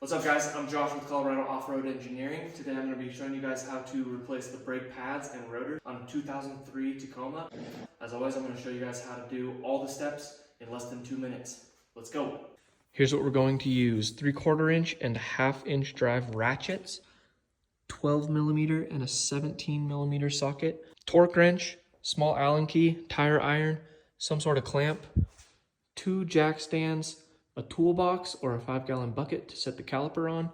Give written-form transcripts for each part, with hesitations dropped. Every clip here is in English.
What's up guys, I'm Josh with Colorado Off-Road Engineering. Today I'm going to be showing you guys how to replace the brake pads and rotors on a 2003 Tacoma. As always, I'm going to show you guys how to do all the steps in less than 2 minutes. Let's go. Here's what we're going to use. 3/4 inch and 1/2 inch drive ratchets, 12 millimeter and a 17 millimeter socket, torque wrench, small Allen key, tire iron, some sort of clamp, 2 jack stands, a toolbox or a 5-gallon bucket to set the caliper on,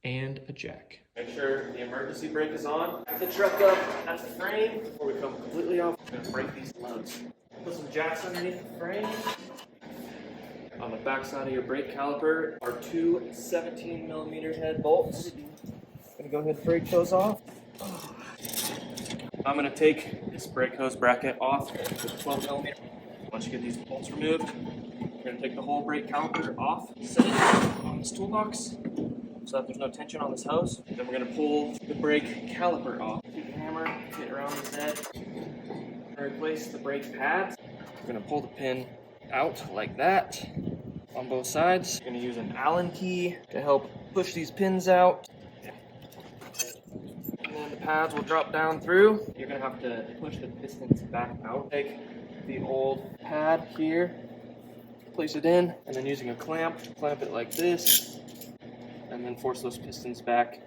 and a jack. Make sure the emergency brake is on. Back the truck up at the frame before we come completely off. I'm gonna break these lugs. Put some jacks underneath the frame. On the back side of your brake caliper are 2 17 millimeter head bolts. I'm gonna go ahead and break those off. I'm gonna take this brake hose bracket off with 12 millimeter. Once you get these bolts removed, we're going to take the whole brake caliper off, set it on this toolbox so that there's no tension on this hose. Then we're going to pull the brake caliper off. Take the hammer, hit it around this head, and replace the brake pads. We're going to pull the pin out like that on both sides. We're going to use an Allen key to help push these pins out. And then the pads will drop down through. You're going to have to push the pistons back out. Take the old pad here, place it in, and then using a clamp it like this, and then force those pistons back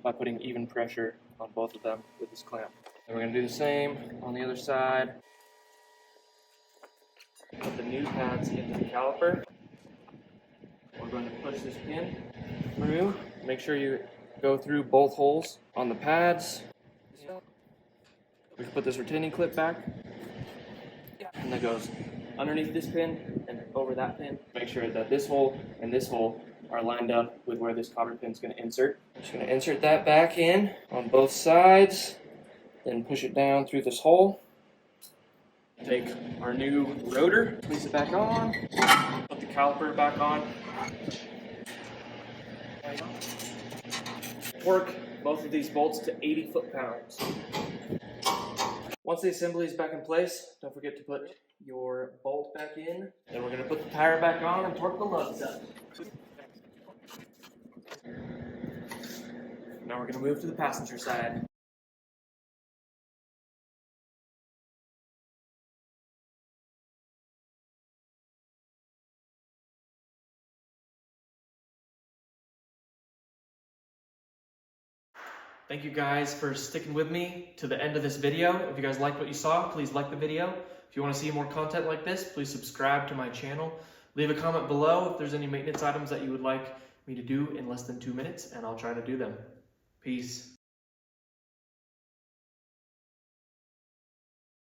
by putting even pressure on both of them with this clamp. And we're going to do the same on the other side. Put the new pads into the caliper. We're going to push this pin through. Make sure you go through both holes on the pads. We can put this retaining clip back, and that goes underneath this pin and over that pin. Make sure that this hole and this hole are lined up with where this cotter pin is going to insert. Just going to insert that back in on both sides, then push it down through this hole. Take our new rotor, place it back on, put the caliper back on. Torque both of these bolts to 80 foot-pounds. Once the assembly is back in place, don't forget to put your bolt back in. Then we're going to put the tire back on and torque the lugs up. Now we're going to move to the passenger side. Thank you guys for sticking with me to the end of this video. If you guys liked what you saw, please like the video. If you want to see more content like this, please subscribe to my channel. Leave a comment below if there's any maintenance items that you would like me to do in less than 2 minutes, and I'll try to do them. Peace.